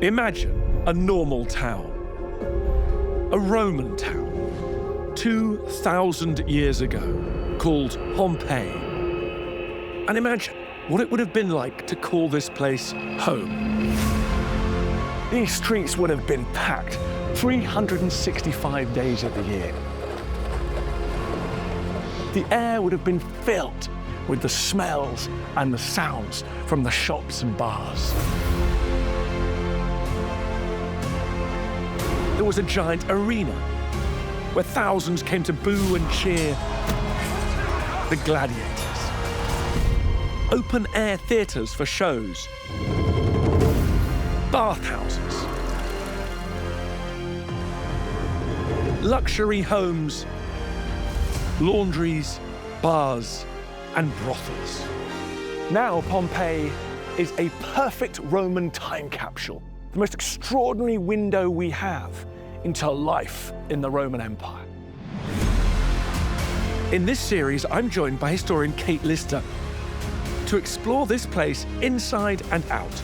Imagine a normal town, a Roman town, 2,000 years ago, called Pompeii. And imagine what it would have been like to call this place home. These streets would have been packed 365 days of the year. The air would have been filled with the smells and the sounds from the shops and bars. There was a giant arena where thousands came to boo and cheer the gladiators. Open-air theatres for shows. Bathhouses. Luxury homes. Laundries, bars, and brothels. Now Pompeii is a perfect Roman time capsule, the most extraordinary window we have into life in the Roman Empire. In this series, I'm joined by historian Kate Lister to explore this place inside and out,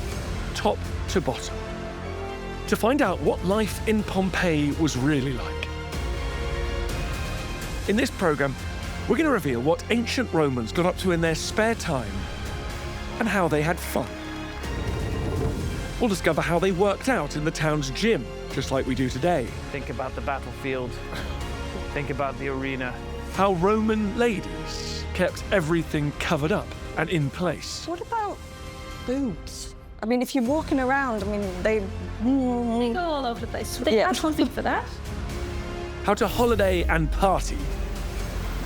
top to bottom, to find out what life in Pompeii was really like. In this programme, we're going to reveal what ancient Romans got up to in their spare time and how they had fun. We'll discover how they worked out in the town's gym, just like we do today. Think about the battlefield. Think about the arena. How Roman ladies kept everything covered up and in place. What about boobs? I mean, if you're walking around, I mean, they go all over the place. They had something for that. How to holiday and party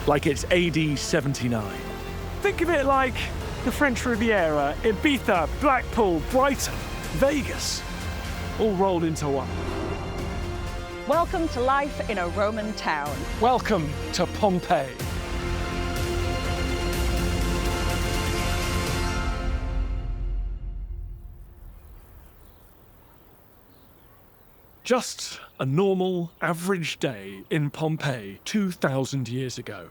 like it's AD 79. Think of it like the French Riviera, Ibiza, Blackpool, Brighton, Vegas, all rolled into one. Welcome to life in a Roman town. Welcome to Pompeii. Just a normal, average day in Pompeii 2,000 years ago.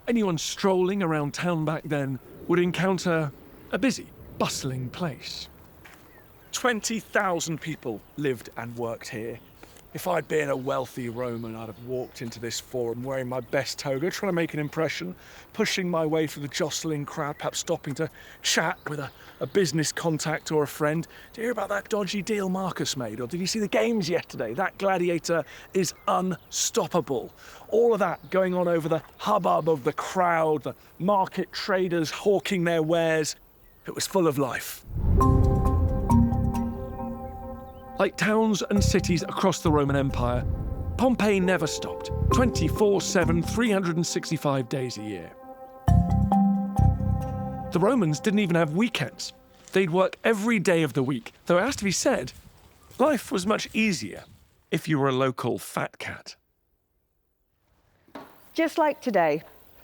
Anyone strolling around town back then would encounter a busy, bustling place. 20,000 people lived and worked here. If I'd been a wealthy Roman, I'd have walked into this forum wearing my best toga, trying to make an impression, pushing my way through the jostling crowd, perhaps stopping to chat with a business contact or a friend. Did you hear about that dodgy deal Marcus made? Or did you see the games yesterday? That gladiator is unstoppable. All of that going on over the hubbub of the crowd, the market traders hawking their wares. It was full of life. Like towns and cities across the Roman Empire, Pompeii never stopped, 24/7, 365 days a year. The Romans didn't even have weekends. They'd work every day of the week, though it has to be said, life was much easier if you were a local fat cat. Just like today,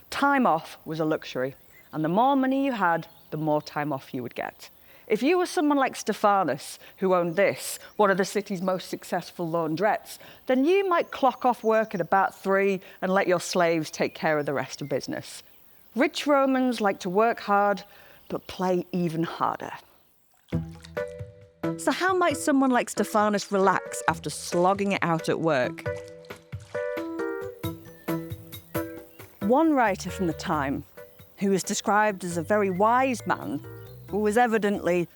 time off was a luxury, and the more money you had, the more time off you would get. If you were someone like Stephanus, who owned this, one of the city's most successful laundrettes, then you might clock off work at about 3 and let your slaves take care of the rest of business. Rich Romans like to work hard, but play even harder. So how might someone like Stephanus relax after slogging it out at work? One writer from the time, who was described as a very wise man, who was evidently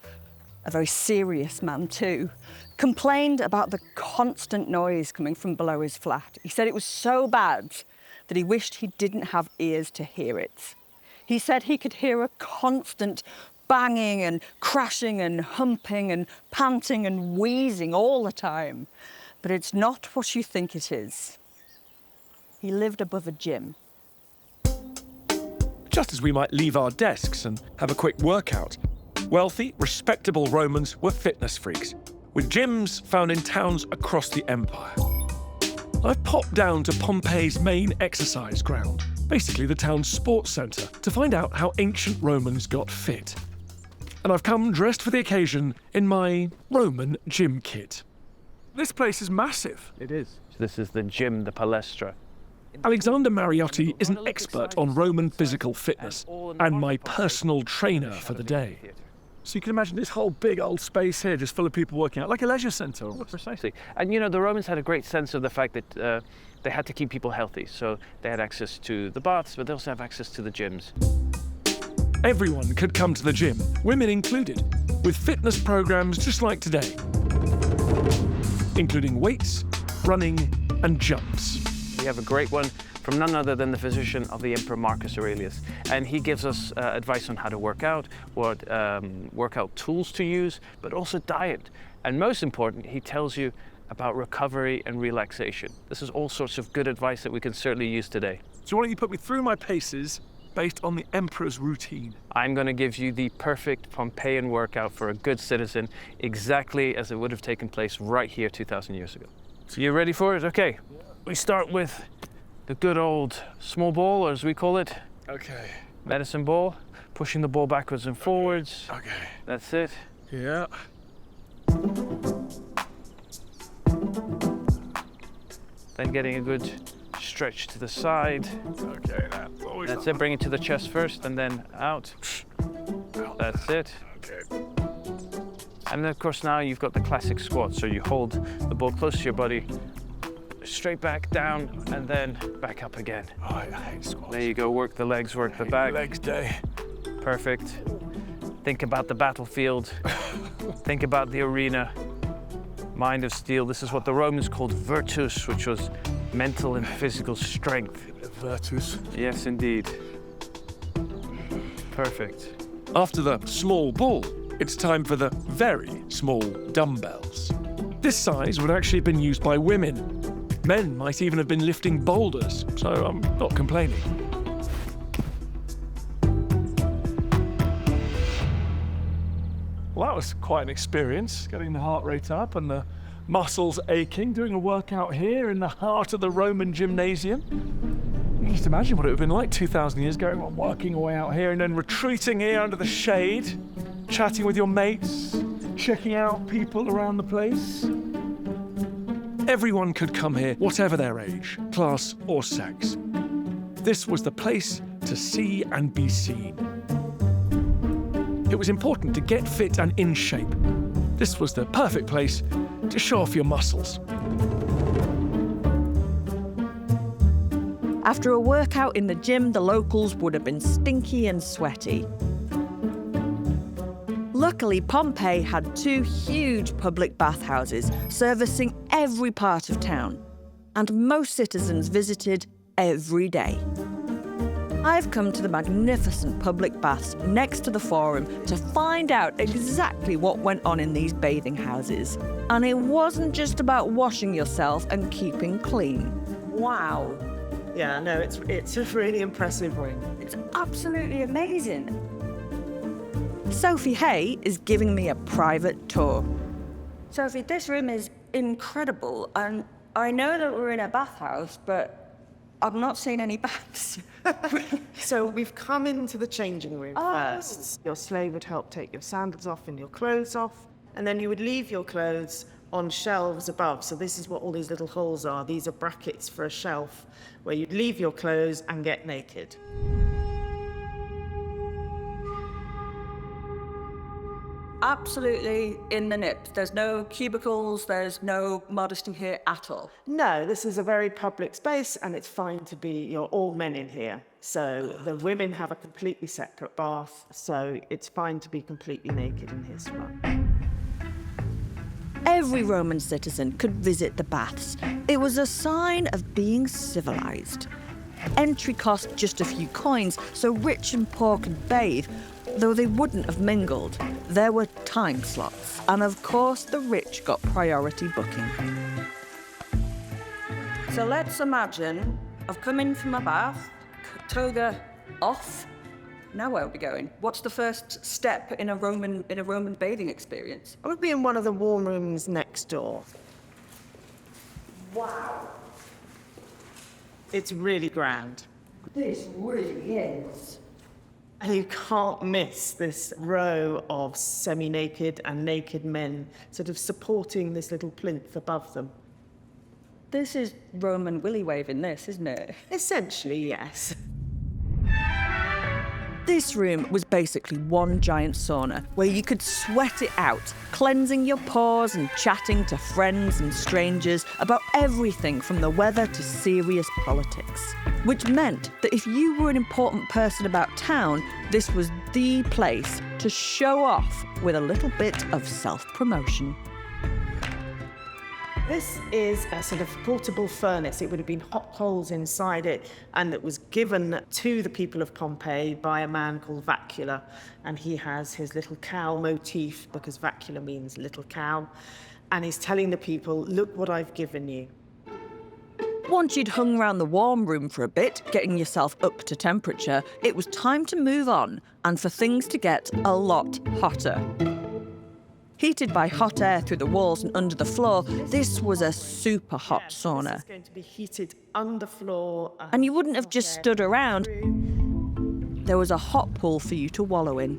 a very serious man too, complained about the constant noise coming from below his flat. He said it was so bad that he wished he didn't have ears to hear it. He said he could hear a constant banging and crashing and humping and panting and wheezing all the time. But it's not what you think it is. He lived above a gym. Just as we might leave our desks and have a quick workout, wealthy, respectable Romans were fitness freaks, with gyms found in towns across the empire. I've popped down to Pompeii's main exercise ground, basically the town's sports centre, to find out how ancient Romans got fit. And I've come dressed for the occasion in my Roman gym kit. This place is massive. It is. This is the gym, the palestra. Alexander Mariotti is an expert on Roman physical fitness and my personal trainer for the day. So you can imagine this whole big old space here just full of people working out, like a leisure centre. Precisely. And you know, the Romans had a great sense of the fact that they had to keep people healthy. So they had access to the baths, but they also have access to the gyms. Everyone could come to the gym, women included, with fitness programs just like today, including weights, running and jumps. We have a great one from none other than the physician of the Emperor Marcus Aurelius. And he gives us advice on how to work out, what workout tools to use, but also diet. And most important, he tells you about recovery and relaxation. This is all sorts of good advice that we can certainly use today. So why don't you put me through my paces based on the emperor's routine? I'm going to give you the perfect Pompeian workout for a good citizen, exactly as it would have taken place right here 2,000 years ago. So you ready for it? Okay. We start with the good old small ball, or as we call it, Okay. medicine ball, pushing the ball backwards and forwards. Okay. That's it. Yeah. Then getting a good stretch to the side. Okay, that's always That's it. Bring it to the chest first and then out. That's it. Okay. And then, of course, now you've got the classic squat. So you hold the ball close to your body, straight back down, and then back up again. Oh, I hate squats. There you go. Work the legs, work the back. Legs day. Perfect. Think about the battlefield. Think about the arena. Mind of steel. This is what the Romans called virtus, which was mental and physical strength. Virtus. Yes, indeed. Perfect. After the small ball, it's time for the very small dumbbells. This size would actually have been used by women. Men might even have been lifting boulders, so I'm not complaining. Well, that was quite an experience, getting the heart rate up and the muscles aching, doing a workout here in the heart of the Roman gymnasium. You can just imagine what it would have been like 2,000 years ago, working away out here and then retreating here under the shade, chatting with your mates, checking out people around the place. Everyone could come here, whatever their age, class or sex. This was the place to see and be seen. It was important to get fit and in shape. This was the perfect place to show off your muscles. After a workout in the gym, the locals would have been stinky and sweaty. Luckily, Pompeii had 2 huge public bathhouses servicing every part of town, and most citizens visited every day. I've come to the magnificent public baths next to the Forum to find out exactly what went on in these bathing houses. And it wasn't just about washing yourself and keeping clean. Wow. Yeah, no, it's a really impressive room. It's absolutely amazing. Sophie Hay is giving me a private tour. Sophie, this room is incredible, and I know that we're in a bathhouse, but I've not seen any baths. So we've come into the changing room first. Your slave would help take your sandals off and your clothes off, and then you would leave your clothes on shelves above. So this is what all these little holes are. These are brackets for a shelf where you'd leave your clothes and get naked. Absolutely in the nip. There's no cubicles, there's no modesty here at all. No, this is a very public space, and it's fine to be, you're all men in here. So the women have a completely separate bath, so it's fine to be completely naked in here as well. Every Roman citizen could visit the baths. It was a sign of being civilized. Entry cost just a few coins, so rich and poor could bathe, though they wouldn't have mingled. There were time slots, and of course the rich got priority booking. So let's imagine I've come in from my bath, toga off. Now where are we going? What's the first step in a Roman bathing experience? I would be in one of the warm rooms next door. Wow, It's really grand. this really is. And you can't miss this row of semi-naked and naked men sort of supporting this little plinth above them. This is Roman willy waving this, isn't it? Essentially, yes. This room was basically one giant sauna where you could sweat it out, cleansing your pores and chatting to friends and strangers about everything from the weather to serious politics. Which meant that if you were an important person about town, this was the place to show off with a little bit of self-promotion. This is a sort of portable furnace. It would have been hot holes inside it, and it was given to the people of Pompeii by a man called Vacula. And he has his little cow motif, because Vacula means little cow. And he's telling the people, look what I've given you. Once you'd hung around the warm room for a bit, getting yourself up to temperature, it was time to move on and for things to get a lot hotter. Heated by hot air through the walls and under the floor, this was a super hot sauna. This is going to be heated underfloor. And you wouldn't have just stood around. There was a hot pool for you to wallow in.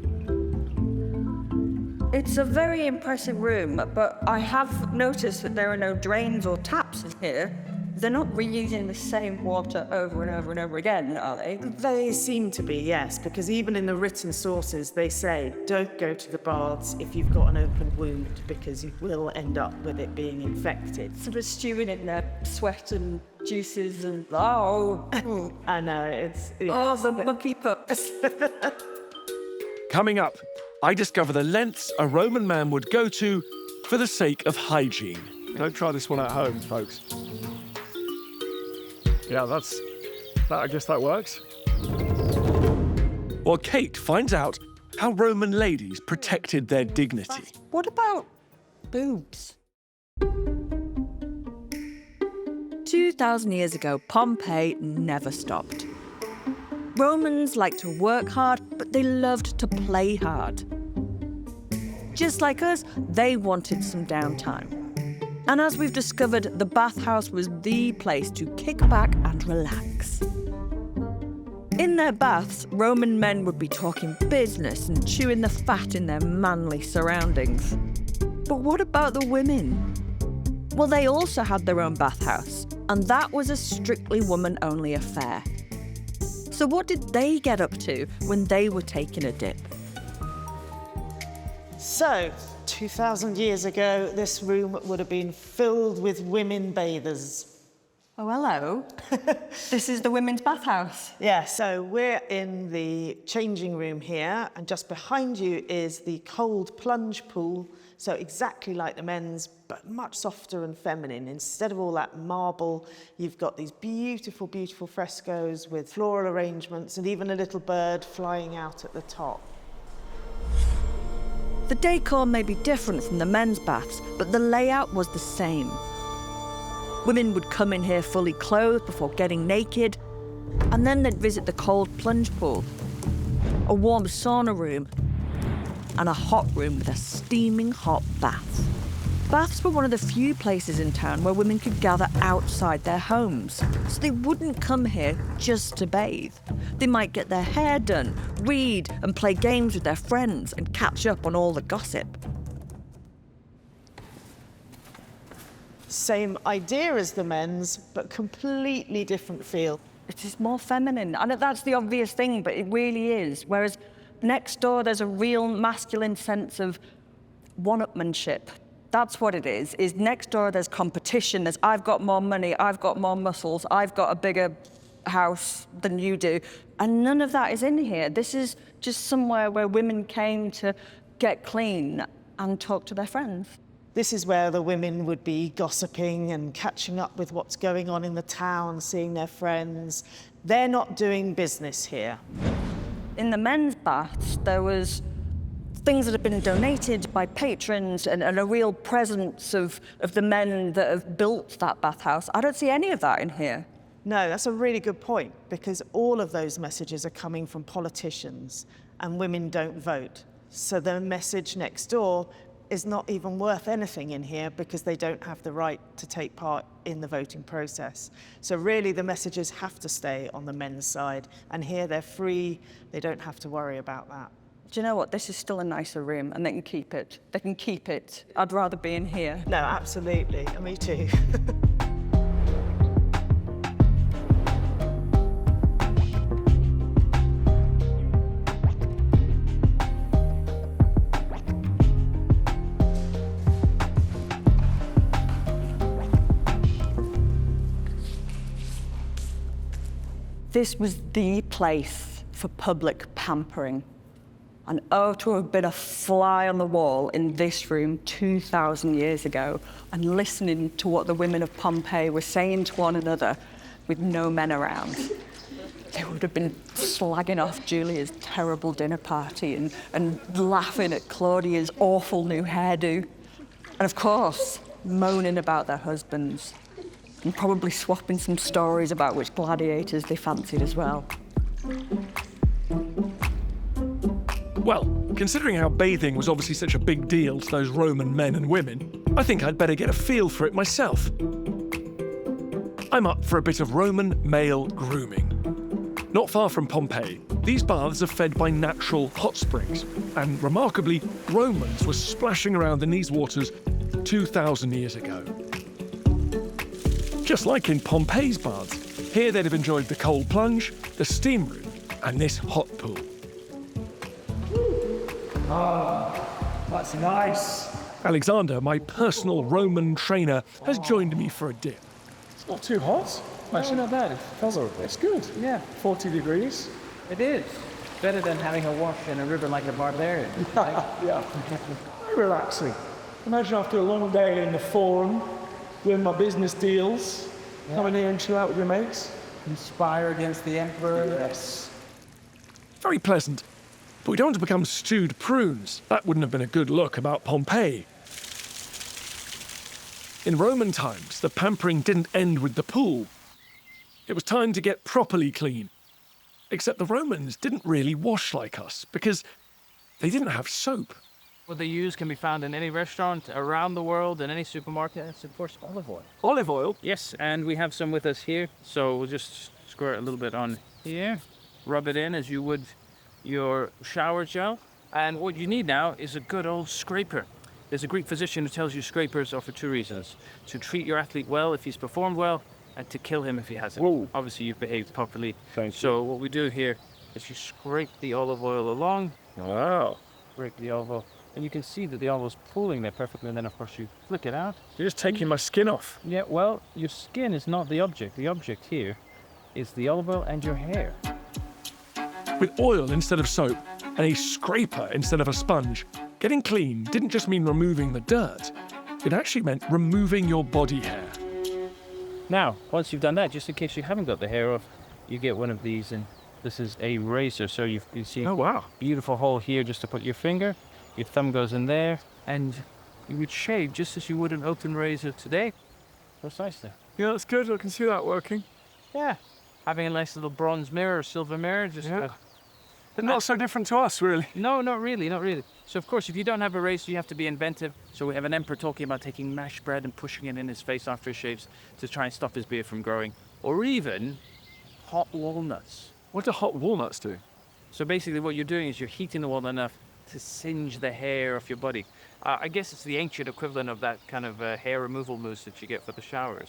It's a very impressive room, but I have noticed that there are no drains or taps in here. They're not reusing the same water over and over and over again, are they? They seem to be, yes, because even in the written sources, they say, don't go to the baths if you've got an open wound, because you will end up with it being infected. Sort of stewing in their sweat and juices and, oh. I know, it's Oh, the monkey pups. Coming up, I discover the lengths a Roman man would go to for the sake of hygiene. Don't try this one at home, folks. Yeah, I guess that works. Well, Kate finds out how Roman ladies protected their dignity. What about boobs? 2,000 years ago, Pompeii never stopped. Romans liked to work hard, but they loved to play hard. Just like us, they wanted some downtime. And as we've discovered, the bathhouse was the place to kick back and relax. In their baths, Roman men would be talking business and chewing the fat in their manly surroundings. But what about the women? Well, they also had their own bathhouse, and that was a strictly woman-only affair. So what did they get up to when they were taking a dip? So, 2,000 years ago, this room would have been filled with women bathers. Oh, hello. This is the women's bathhouse. Yeah, so we're in the changing room here, and just behind you is the cold plunge pool. So exactly like the men's, but much softer and feminine. Instead of all that marble, you've got these beautiful, beautiful frescoes with floral arrangements and even a little bird flying out at the top. The decor may be different from the men's baths, but the layout was the same. Women would come in here fully clothed before getting naked, and then they'd visit the cold plunge pool, a warm sauna room, and a hot room with a steaming hot bath. Baths were one of the few places in town where women could gather outside their homes, so they wouldn't come here just to bathe. They might get their hair done, read and play games with their friends and catch up on all the gossip. Same idea as the men's, but completely different feel. It is more feminine. I know that's the obvious thing, but it really is. Whereas next door, there's a real masculine sense of one-upmanship. That's what it is next door there's competition. There's I've got more money, I've got more muscles, I've got a bigger house than you do. And none of that is in here. This is just somewhere where women came to get clean and talk to their friends. This is where the women would be gossiping and catching up with what's going on in the town, seeing their friends. They're not doing business here. In the men's baths, there was things that have been donated by patrons and a real presence of the men that have built that bathhouse. I don't see any of that in here. No, that's a really good point, because all of those messages are coming from politicians, and women don't vote. So the message next door is not even worth anything in here because they don't have the right to take part in the voting process. So really the messages have to stay on the men's side, and here they're free, they don't have to worry about that. Do you know what? This is still a nicer room, and they can keep it. They can keep it. I'd rather be in here. No, absolutely. Me too. This was the place for public pampering. And oh, to have been a fly on the wall in this room 2,000 years ago and listening to what the women of Pompeii were saying to one another with no men around. They would have been slagging off Julia's terrible dinner party and laughing at Claudia's awful new hairdo. And of course, moaning about their husbands and probably swapping some stories about which gladiators they fancied as well. Well, considering how bathing was obviously such a big deal to those Roman men and women, I think I'd better get a feel for it myself. I'm up for a bit of Roman male grooming. Not far from Pompeii, these baths are fed by natural hot springs, and remarkably, Romans were splashing around in these waters 2,000 years ago. Just like in Pompeii's baths, here they'd have enjoyed the cold plunge, the steam room, and this hot pool. That's nice. Alexander, my personal Roman trainer, has joined me for a dip. It's not too hot. Actually, not bad. It feels over It's good. Yeah, 40 degrees. it is. Better than having a wash in a river like a barbarian. Yeah. Very relaxing. Imagine after a long day in the forum, doing my business deals, coming here and chill out with your mates. Conspire against the emperor. Yes. Very pleasant. But we don't want to become stewed prunes. That wouldn't have been a good look about Pompeii. In Roman times, the pampering didn't end with the pool. It was time to get properly clean. Except the Romans didn't really wash like us because they didn't have soap. What they use can be found in any restaurant around the world, in any supermarket. It's, of course, olive oil. Olive oil? Yes, and we have some with us here. So we'll just squirt a little bit on here. Rub it in as you would your shower gel. And what you need now is a good old scraper. There's a Greek physician who tells you scrapers are for two reasons. To treat your athlete well if he's performed well, and to kill him if he hasn't. Whoa. Obviously, you've behaved properly. Thank you. So what we do here is you scrape the olive oil along. Wow. Scrape the olive oil. And you can see that the olive is pooling there perfectly. And then, of course, you flick it out. You're just taking my skin off. Yeah, well, your skin is not the object. The object here is the olive oil and your hair. With oil instead of soap and a scraper instead of a sponge, getting clean didn't just mean removing the dirt. It actually meant removing your body hair. Now, once you've done that, just in case you haven't got the hair off, you get one of these, and this is a razor. So you see Oh, wow. beautiful hole here just to put your finger. Your thumb goes in there, and you would shave just as you would an open razor today. Precisely. Yeah, that's good. I can see that working. Yeah. Having a nice little bronze mirror or silver mirror, just... Yeah. They're not so different to us, really. No, not really, not really. So, of course, if you don't have a razor, you have to be inventive. So we have an emperor talking about taking mashed bread and pushing it in his face after he shaves to try and stop his beard from growing. Or even hot walnuts. What do hot walnuts do? So basically what you're doing is you're heating the walnut enough to singe the hair off your body. I guess it's the ancient equivalent of that kind of hair removal mousse that you get for the showers.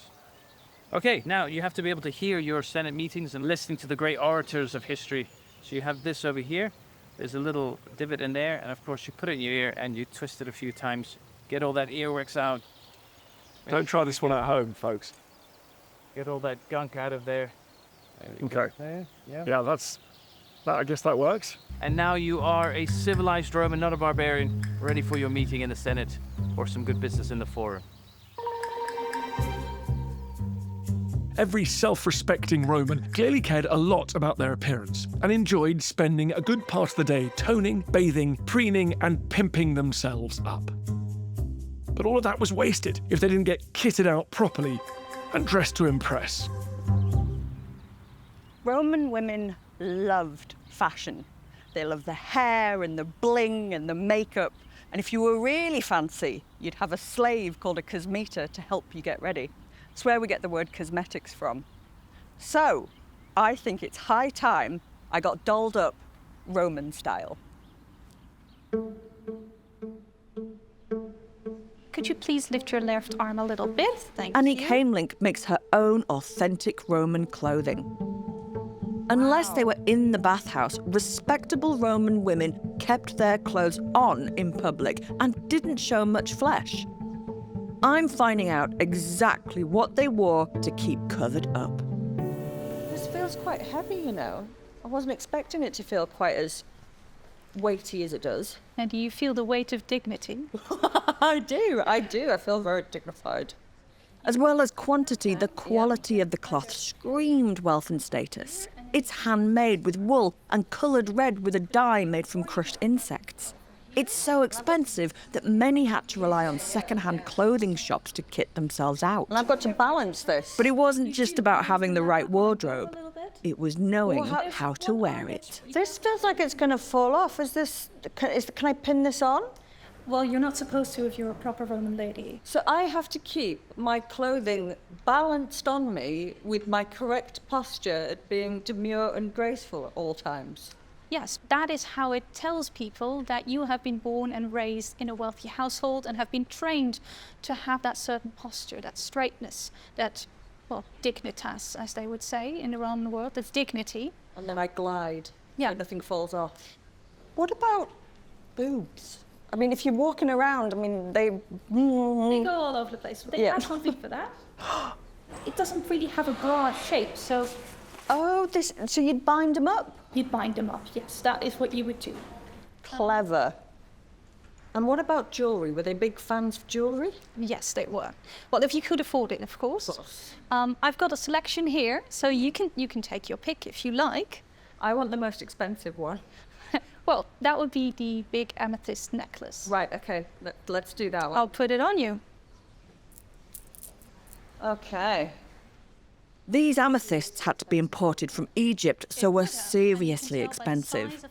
Okay, now you have to be able to hear your Senate meetings and listening to the great orators of history. So you have this over here. There's a little divot in there, and of course you put it in your ear and you twist it a few times. Get all that earwax out. Don't try this one at home, folks. Get all that gunk out of there. Okay. There, yeah. Yeah, I guess that works. And now you are a civilized Roman, not a barbarian, ready for your meeting in the Senate or some good business in the Forum. Every self-respecting Roman clearly cared a lot about their appearance and enjoyed spending a good part of the day toning, bathing, preening, and pimping themselves up. But all of that was wasted if they didn't get kitted out properly and dressed to impress. Roman women loved fashion. They loved the hair and the bling and the makeup. And if you were really fancy, you'd have a slave called a cosmeta to help you get ready. It's where we get the word cosmetics from. So, I think it's high time I got dolled up Roman style. Could you please lift your left arm a little bit? Thank Annick you. Heimlich makes her own authentic Roman clothing. Unless they were in the bathhouse, respectable Roman women kept their clothes on in public and didn't show much flesh. I'm finding out exactly what they wore to keep covered up. Just feel feels quite heavy, you know. I wasn't expecting it to feel quite as weighty as it does. And do you feel the weight of dignity? I do. I feel very dignified. As well as quantity, the quality of the cloth screamed wealth and status. It's handmade with wool and coloured red with a dye made from crushed insects. It's so expensive that many had to rely on second-hand clothing shops to kit themselves out. And I've got to balance this. But it wasn't just about having the right wardrobe. It was knowing how to wear it. This feels like it's going to fall off. Can I pin this on? Well, you're not supposed to if you're a proper Roman lady. So I have to keep my clothing balanced on me with my correct posture at being demure and graceful at all times. Yes, that is how it tells people that you have been born and raised in a wealthy household and have been trained to have that certain posture, that straightness, that, well, dignitas, as they would say in the Roman world, that's dignity. And then I glide. Yeah. So nothing falls off. What about boobs? I mean, if you're walking around, I mean, they go all over the place. They have something for that. It doesn't really have a broad shape, so... Oh, so you'd bind them up? You'd bind them up, yes. That is what you would do. Clever. And what about jewellery? Were they big fans of jewellery? Yes, they were. Well, if you could afford it, of course. I've got a selection here, so you can take your pick if you like. I want the most expensive one. Well, that would be the big amethyst necklace. Right, okay. Let's do that one. I'll put it on you. Okay. These amethysts had to be imported from Egypt, so were seriously expensive.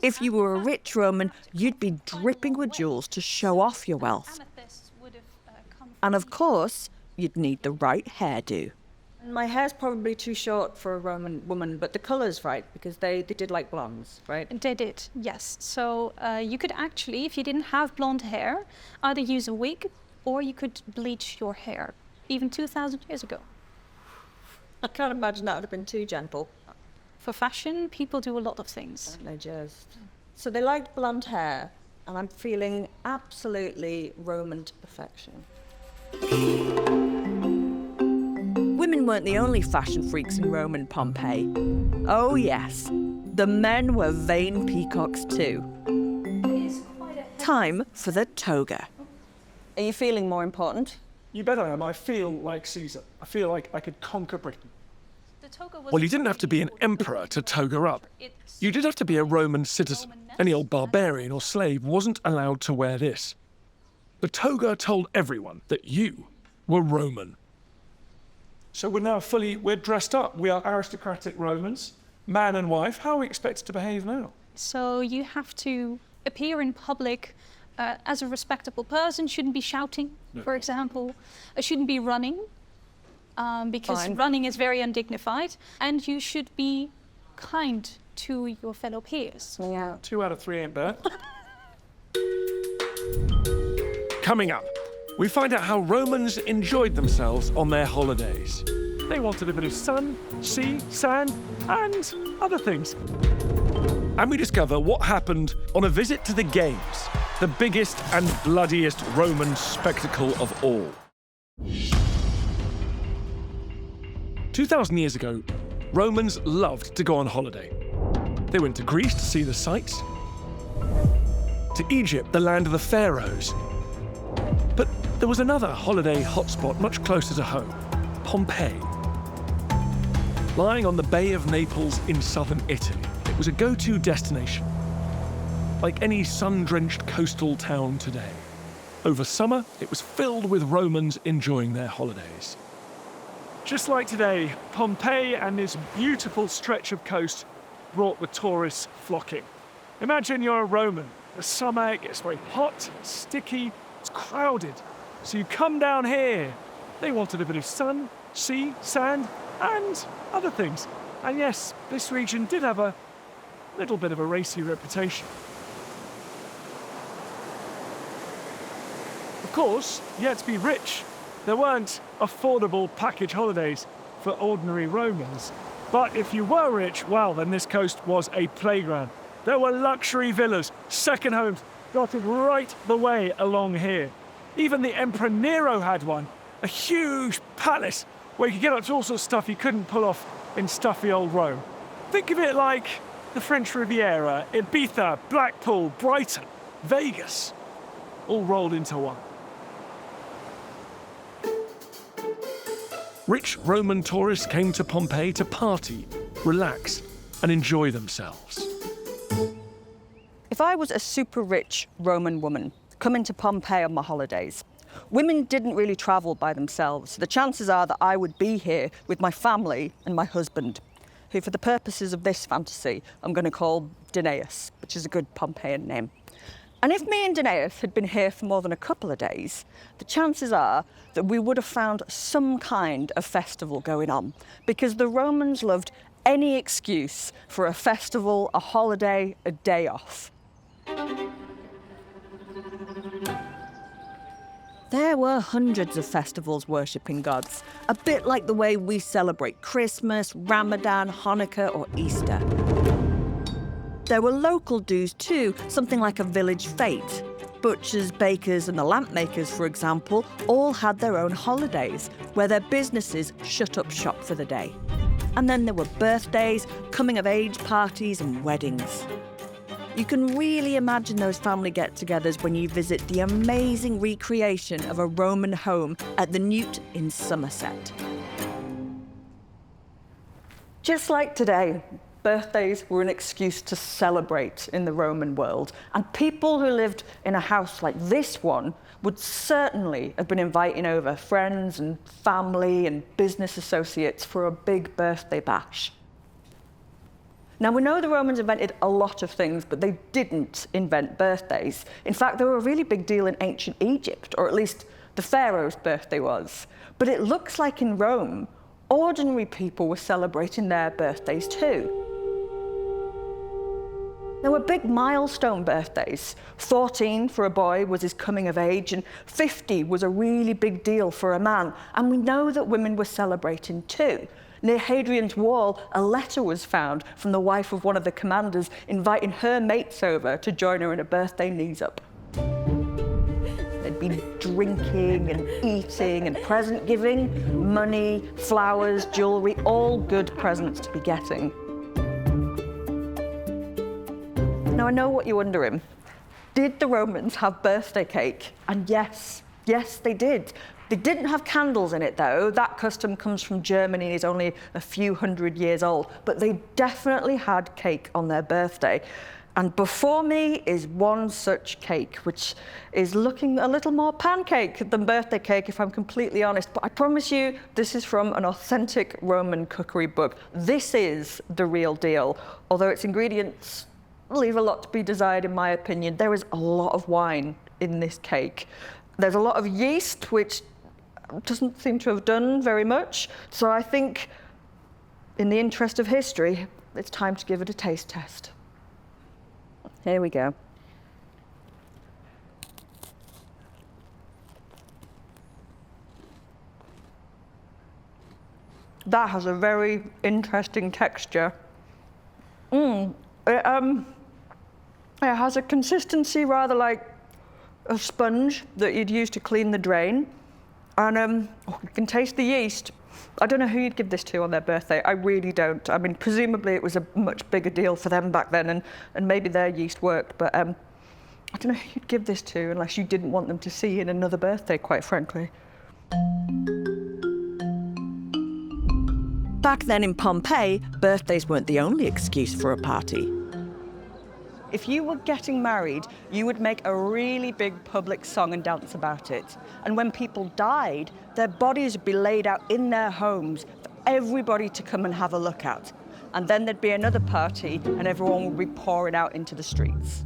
If you were a rich Roman, you'd be dripping with jewels to show off your wealth. And of course, you'd need the right hairdo. My hair's probably too short for a Roman woman, but the colour's right, because they did like blondes, right? They did, yes. So you could actually, if you didn't have blonde hair, either use a wig or you could bleach your hair, even 2,000 years ago. I can't imagine that would have been too gentle. For fashion, people do a lot of things. Don't they just? So they liked blonde hair, and I'm feeling absolutely Roman to perfection. Women weren't the only fashion freaks in Roman Pompeii. Oh yes, the men were vain peacocks too. Time for the toga. Are you feeling more important? You bet I am. I feel like Caesar. I feel like I could conquer Britain. Well, you didn't have to be an emperor to toga up. You did have to be a Roman citizen. Any old barbarian or slave wasn't allowed to wear this. The toga told everyone that you were Roman. So we're dressed up. We are aristocratic Romans, man and wife. How are we expected to behave now? So you have to appear in public as a respectable person, shouldn't be shouting, for example. Shouldn't be running, because running is very undignified. And you should be kind to your fellow peers. Yeah. 2 out of 3 ain't bad. Coming up, we find out how Romans enjoyed themselves on their holidays. They wanted a bit of sun, sea, sand, and other things. And we discover what happened on a visit to the Games, the biggest and bloodiest Roman spectacle of all. 2,000 years ago, Romans loved to go on holiday. They went to Greece to see the sights, to Egypt, the land of the pharaohs. But there was another holiday hotspot much closer to home, Pompeii. Lying on the Bay of Naples in southern Italy, it was a go-to destination. Like any sun-drenched coastal town today. Over summer, it was filled with Romans enjoying their holidays. Just like today, Pompeii and this beautiful stretch of coast brought the tourists flocking. Imagine you're a Roman. The summer, it gets very hot, sticky, it's crowded. So you come down here. They wanted a bit of sun, sea, sand, and other things. And yes, this region did have a little bit of a racy reputation. Of course, you had to be rich. There weren't affordable package holidays for ordinary Romans. But if you were rich, well, then this coast was a playground. There were luxury villas, second homes, dotted right the way along here. Even the Emperor Nero had one, a huge palace where you could get up to all sorts of stuff you couldn't pull off in stuffy old Rome. Think of it like the French Riviera, Ibiza, Blackpool, Brighton, Vegas, all rolled into one. Rich Roman tourists came to Pompeii to party, relax, and enjoy themselves. If I was a super rich Roman woman coming to Pompeii on my holidays, women didn't really travel by themselves. The chances are that I would be here with my family and my husband, who for the purposes of this fantasy, I'm going to call Danaeus, which is a good Pompeian name. And if me and Danaeus had been here for more than a couple of days, the chances are that we would have found some kind of festival going on, because the Romans loved any excuse for a festival, a holiday, a day off. There were hundreds of festivals worshipping gods, a bit like the way we celebrate Christmas, Ramadan, Hanukkah, or Easter. There were local dues too, something like a village fete. Butchers, bakers, and the lamp makers, for example, all had their own holidays, where their businesses shut up shop for the day. And then there were birthdays, coming-of-age parties, and weddings. You can really imagine those family get-togethers when you visit the amazing recreation of a Roman home at the Newt in Somerset. Just like today, birthdays were an excuse to celebrate in the Roman world, and people who lived in a house like this one would certainly have been inviting over friends and family and business associates for a big birthday bash. Now, we know the Romans invented a lot of things, but they didn't invent birthdays. In fact, they were a really big deal in ancient Egypt, or at least the pharaoh's birthday was. But it looks like in Rome, ordinary people were celebrating their birthdays too. There were big milestone birthdays. 14 for a boy was his coming of age, and 50 was a really big deal for a man. And we know that women were celebrating too. Near Hadrian's Wall, a letter was found from the wife of one of the commanders inviting her mates over to join her in a birthday knees-up. They'd be drinking and eating and present giving, money, flowers, jewellery, all good presents to be getting. Now, I know what you're wondering. Did the Romans have birthday cake? And yes, they did. They didn't have candles in it, though. That custom comes from Germany and is only a few hundred years old. But they definitely had cake on their birthday. And before me is one such cake, which is looking a little more pancake than birthday cake, if I'm completely honest. But I promise you, this is from an authentic Roman cookery book. This is the real deal, although its ingredients leave a lot to be desired, in my opinion. There is a lot of wine in this cake. There's a lot of yeast, which doesn't seem to have done very much. So I think, in the interest of history, it's time to give it a taste test. Here we go. That has a very interesting texture. It has a consistency rather like a sponge that you'd use to clean the drain. And you can taste the yeast. I don't know who you'd give this to on their birthday. I really don't. I mean, presumably it was a much bigger deal for them back then, and maybe their yeast worked, but I don't know who you'd give this to unless you didn't want them to see in another birthday, quite frankly. Back then in Pompeii, birthdays weren't the only excuse for a party. If you were getting married, you would make a really big public song and dance about it. And when people died, their bodies would be laid out in their homes for everybody to come and have a look at. And then there'd be another party and everyone would be pouring out into the streets.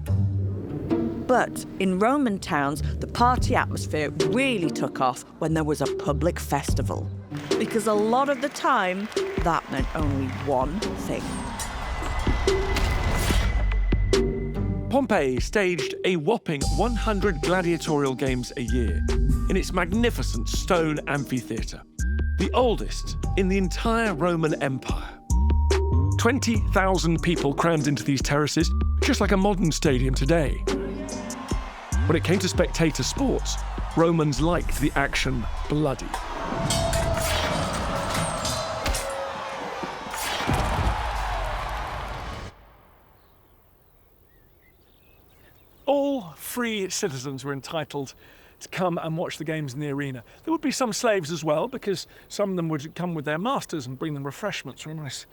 But in Roman towns, the party atmosphere really took off when there was a public festival. Because a lot of the time, that meant only one thing. Pompeii staged a whopping 100 gladiatorial games a year in its magnificent stone amphitheatre, the oldest in the entire Roman Empire. 20,000 people crammed into these terraces, just like a modern stadium today. When it came to spectator sports, Romans liked the action bloody. free citizens were entitled to come and watch the games in the arena. There would be some slaves as well, because some of them would come with their masters and bring them refreshments or a nice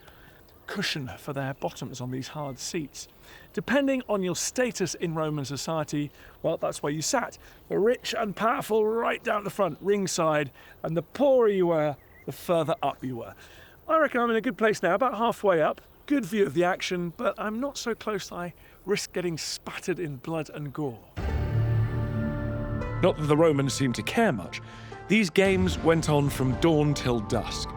cushion for their bottoms on these hard seats. Depending on your status in Roman society, well, that's where you sat. The rich and powerful right down the front, ringside, and the poorer you were, the further up you were. I reckon I'm in a good place now, about halfway up. Good view of the action, but I'm not so close that I risk getting spattered in blood and gore. Not that the Romans seemed to care much. These games went on from dawn till dusk.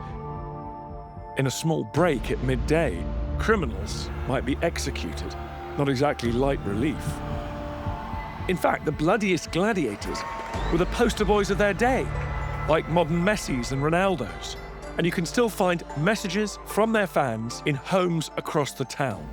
In a small break at midday, criminals might be executed. Not exactly light relief. In fact, the bloodiest gladiators were the poster boys of their day, like modern Messis and Ronaldos. And you can still find messages from their fans in homes across the town.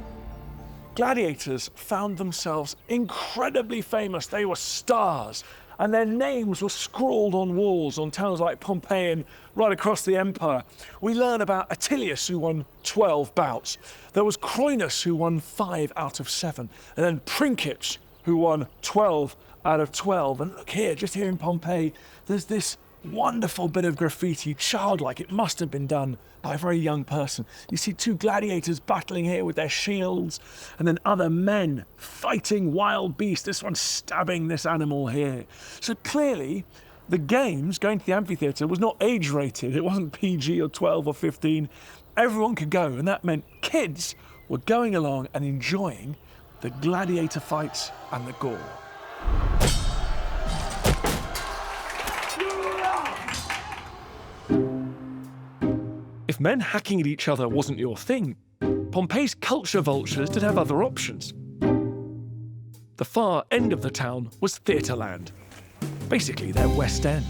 Gladiators found themselves incredibly famous. They were stars, and their names were scrawled on walls on towns like Pompeii and right across the empire. We learn about Attilius, who won 12 bouts. There was Croinus, who won 5 out of 7. And then Princeps, who won 12 out of 12. And look here, just here in Pompeii, there's this wonderful bit of graffiti, childlike. It must have been done by a very young person. You see 2 gladiators battling here with their shields, and then other men fighting wild beasts. This one stabbing this animal here. So clearly, the games, going to the amphitheatre, was not age-rated. It wasn't PG or 12 or 15. Everyone could go, and that meant kids were going along and enjoying the gladiator fights and the gore. If men hacking at each other wasn't your thing, Pompeii's culture vultures did have other options. The far end of the town was Theatreland, basically their West End.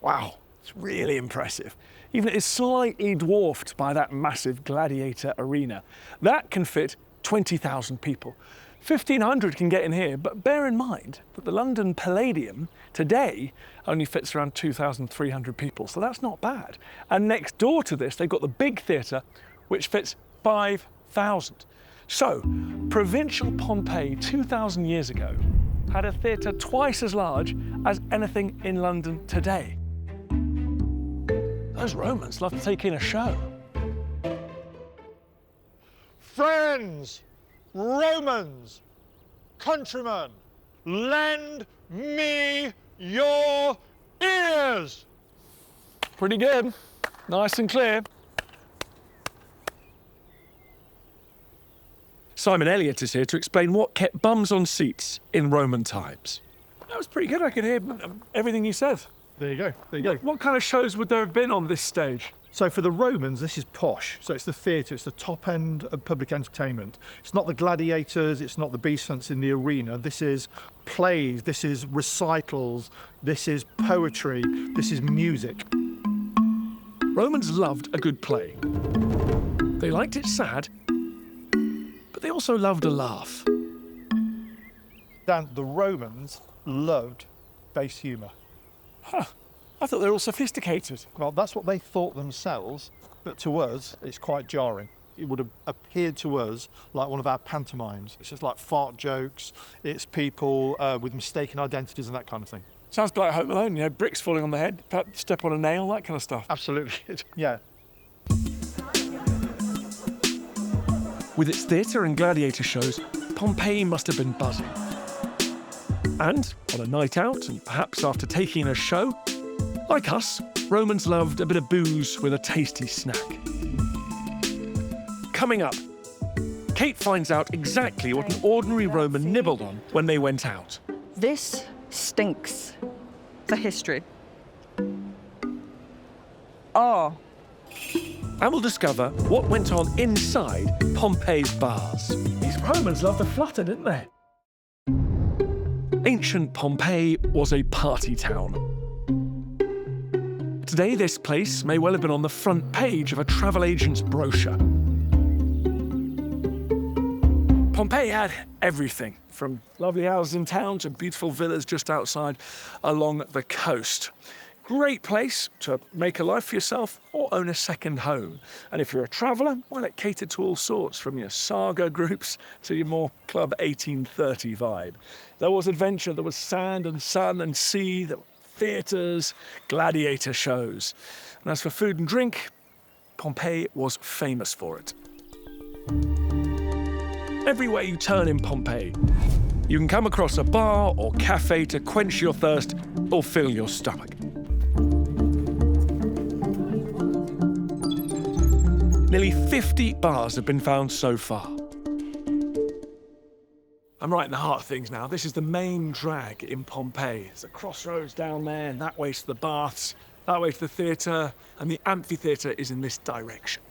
Wow, it's really impressive. Even it's slightly dwarfed by that massive gladiator arena. That can fit 20,000 people. 1,500 can get in here, but bear in mind that the London Palladium today only fits around 2,300 people, so that's not bad. And next door to this, they've got the big theatre, which fits 5,000. So, provincial Pompeii 2,000 years ago had a theatre twice as large as anything in London today. Those Romans love to take in a show. Friends, Romans, countrymen, lend me your ears. Pretty good. Nice and clear. Simon Elliott is here to explain what kept bums on seats in Roman times. That was pretty good. I could hear everything you said. There you go, there you go. What kind of shows would there have been on this stage? So for the Romans, this is posh. So it's the theatre, it's the top end of public entertainment. It's not the gladiators, it's not the beast hunts in the arena. This is plays, this is recitals, this is poetry, this is music. Romans loved a good play. They liked it sad, but they also loved a laugh. Dan, the Romans loved base humour. Huh. I thought they were all sophisticated. Well, that's what they thought themselves, but to us, it's quite jarring. It would have appeared to us like one of our pantomimes. It's just like fart jokes, it's people with mistaken identities and that kind of thing. Sounds a bit like Home Alone, you know, bricks falling on the head, perhaps step on a nail, that kind of stuff. Absolutely, yeah. With its theatre and gladiator shows, Pompeii must have been buzzing. And on a night out, and perhaps after taking in a show, like us, Romans loved a bit of booze with a tasty snack. Coming up, Kate finds out exactly what an ordinary Roman nibbled on when they went out. This stinks for history. Oh. And we'll discover what went on inside Pompeii's bars. These Romans loved to flutter, didn't they? Ancient Pompeii was a party town. Today, this place may well have been on the front page of a travel agent's brochure. Pompeii had everything, from lovely houses in town to beautiful villas just outside along the coast. Great place to make a life for yourself or own a second home. And if you're a traveller, well, it catered to all sorts, from your saga groups to your more Club 1830 vibe. There was adventure, there was sand and sun and sea, there were theatres, gladiator shows. And as for food and drink, Pompeii was famous for it. Everywhere you turn in Pompeii, you can come across a bar or cafe to quench your thirst or fill your stomach. Nearly 50 bars have been found so far. I'm right in the heart of things now. This is the main drag in Pompeii. There's a crossroads down there, and that way to the baths, that way to the theatre, and the amphitheatre is in this direction.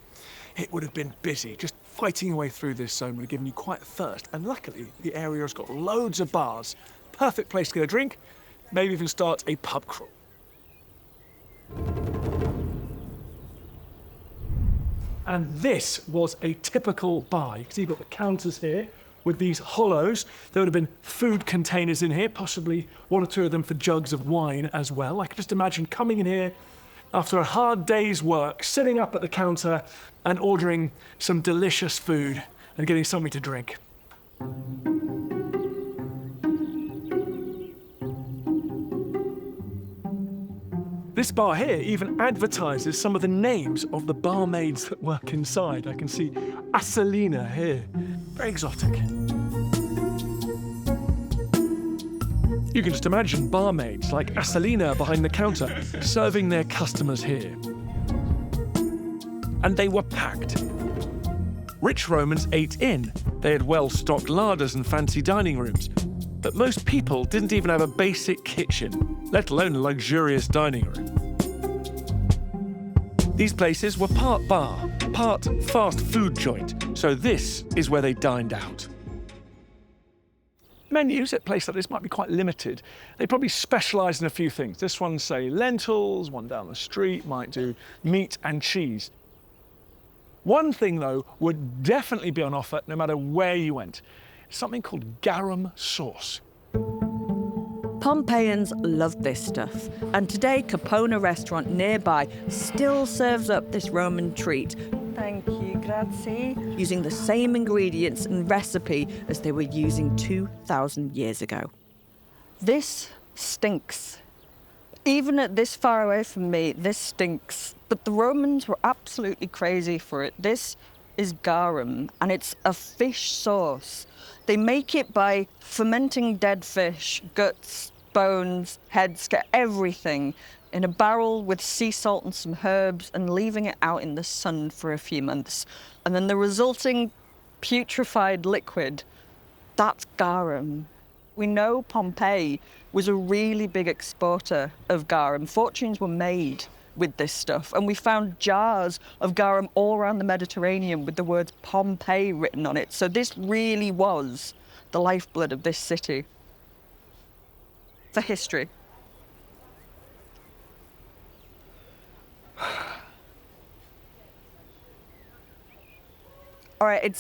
It would have been busy. Just fighting your way through this zone would have given you quite a thirst, and luckily the area has got loads of bars. Perfect place to get a drink, maybe even start a pub crawl. And this was a typical bar. You can see you've got the counters here with these hollows. There would have been food containers in here, possibly one or two of them for jugs of wine as well. I can just imagine coming in here after a hard day's work, sitting up at the counter and ordering some delicious food and getting something to drink. This bar here even advertises some of the names of the barmaids that work inside. I can see Asalina here. Very exotic. You can just imagine barmaids like Asalina behind the counter serving their customers here. And they were packed. Rich Romans ate in. They had well-stocked larders and fancy dining rooms. But most people didn't even have a basic kitchen, let alone a luxurious dining room. These places were part bar, part fast food joint, so this is where they dined out. Menus at a place like this might be quite limited. They probably specialise in a few things. This one, say, lentils, one down the street might do meat and cheese. One thing, though, would definitely be on offer no matter where you went. Something called garum sauce. Pompeians loved this stuff, and today Capona restaurant nearby still serves up this Roman treat. Thank you, grazie. Using the same ingredients and recipe as they were using 2,000 years ago. This stinks. Even at this far away from me, this stinks. But the Romans were absolutely crazy for it. This is garum, and it's a fish sauce. They make it by fermenting dead fish, guts, bones, heads, get everything in a barrel with sea salt and some herbs and leaving it out in the sun for a few months. And then the resulting putrefied liquid, that's garum. We know Pompeii was a really big exporter of garum. Fortunes were made with this stuff, and we found jars of garum all around the Mediterranean with the words Pompeii written on it. So this really was the lifeblood of this city. For history. All right, it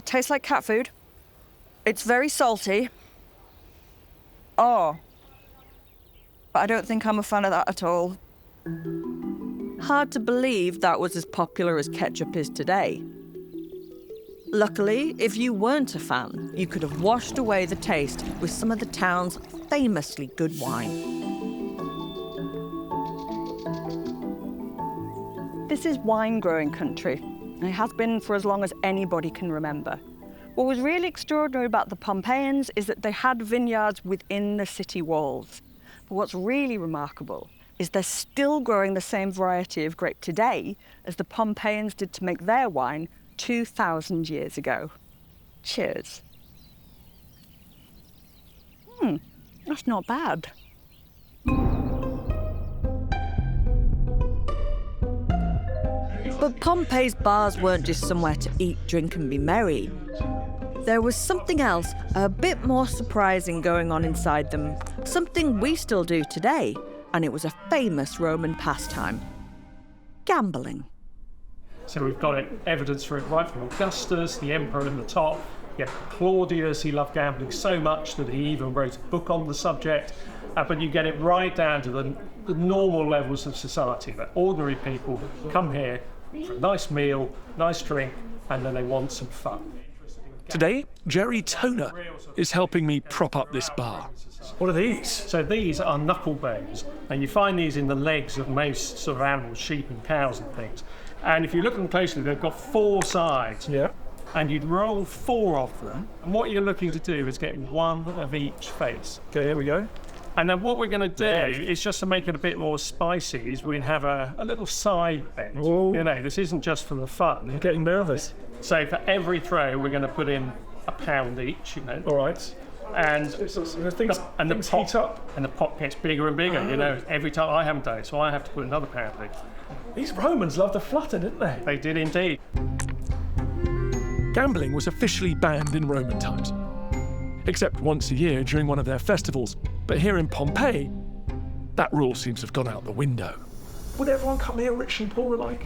tastes like cat food. It's very salty. Oh, but I don't think I'm a fan of that at all. Hard to believe that was as popular as ketchup is today. Luckily, if you weren't a fan, you could have washed away the taste with some of the town's famously good wine. This is wine-growing country, and it has been for as long as anybody can remember. What was really extraordinary about the Pompeians is that they had vineyards within the city walls. But what's really remarkable is they're still growing the same variety of grape today as the Pompeians did to make their wine 2,000 years ago. Cheers. That's not bad. But Pompeii's bars weren't just somewhere to eat, drink and be merry. There was something else, a bit more surprising going on inside them. Something we still do today, and it was a famous Roman pastime. Gambling. So we've got evidence for it right from Augustus, the emperor in the top. Yeah, Claudius, he loved gambling so much that he even wrote a book on the subject. but you get it right down to the normal levels of society, that ordinary people come here for a nice meal, nice drink, and then they want some fun. Today, Jerry Toner is helping me prop up this bar. What are these? So these are knuckle bones, and you find these in the legs of most sort of animals, sheep and cows and things. And if you look at them closely, they've got 4 sides. Yeah. And you'd roll 4 of them, and what you're looking to do is get 1 of each face. Okay, here we go. And then what we're going to do is, just to make it a bit more spicy, is we have a little side bend. Whoa. You know, this isn't just for the fun. I'm getting nervous. So for every throw, we're going to put in £1 each, you know. All right. And Things heat up. And the pot gets bigger and bigger, you know. Every time I haven't done it, so I have to put another £1 each. These Romans loved to flutter, didn't they? They did indeed. Gambling was officially banned in Roman times, except once a year during one of their festivals. But here in Pompeii, that rule seems to have gone out the window. Would everyone come here, rich and poor alike?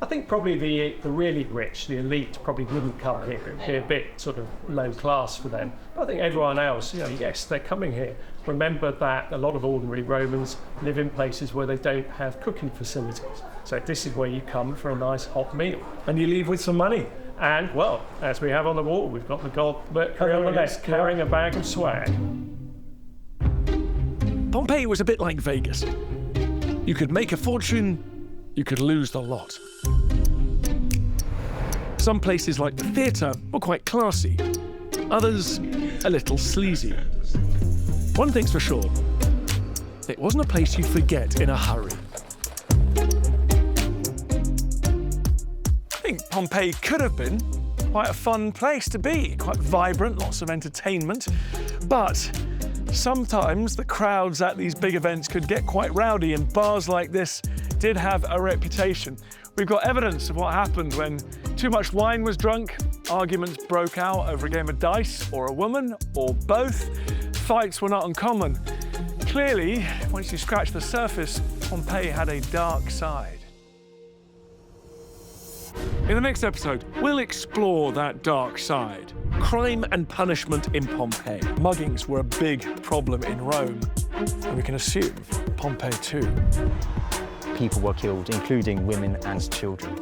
I think probably the really rich, the elite, probably wouldn't come here. It'd be a bit sort of low class for them. But I think everyone else, you know, yes, they're coming here. Remember that a lot of ordinary Romans live in places where they don't have cooking facilities. So this is where you come for a nice hot meal. And you leave with some money. And, well, as we have on the wall, we've got the god Mercury on the left carrying a bag of swag. Pompeii was a bit like Vegas. You could make a fortune, you could lose the lot. Some places like the theatre were quite classy, others a little sleazy. One thing's for sure, it wasn't a place you'd forget in a hurry. I think Pompeii could have been quite a fun place to be, quite vibrant, lots of entertainment, but sometimes the crowds at these big events could get quite rowdy, and bars like this did have a reputation. We've got evidence of what happened when too much wine was drunk, arguments broke out over a game of dice or a woman or both. Fights were not uncommon. Clearly, once you scratch the surface, Pompeii had a dark side. In the next episode, we'll explore that dark side. Crime and punishment in Pompeii. Muggings were a big problem in Rome, and we can assume Pompeii too. People were killed, including women and children.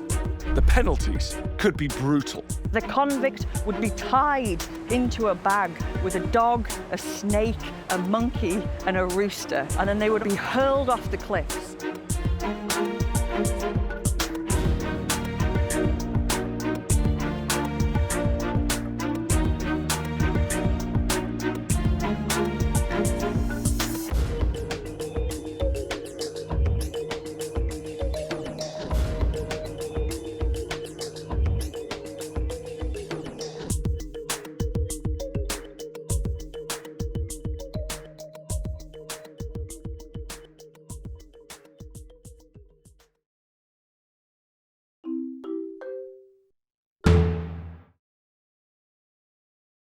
The penalties could be brutal. The convict would be tied into a bag with a dog, a snake, a monkey, and a rooster, and then they would be hurled off the cliffs.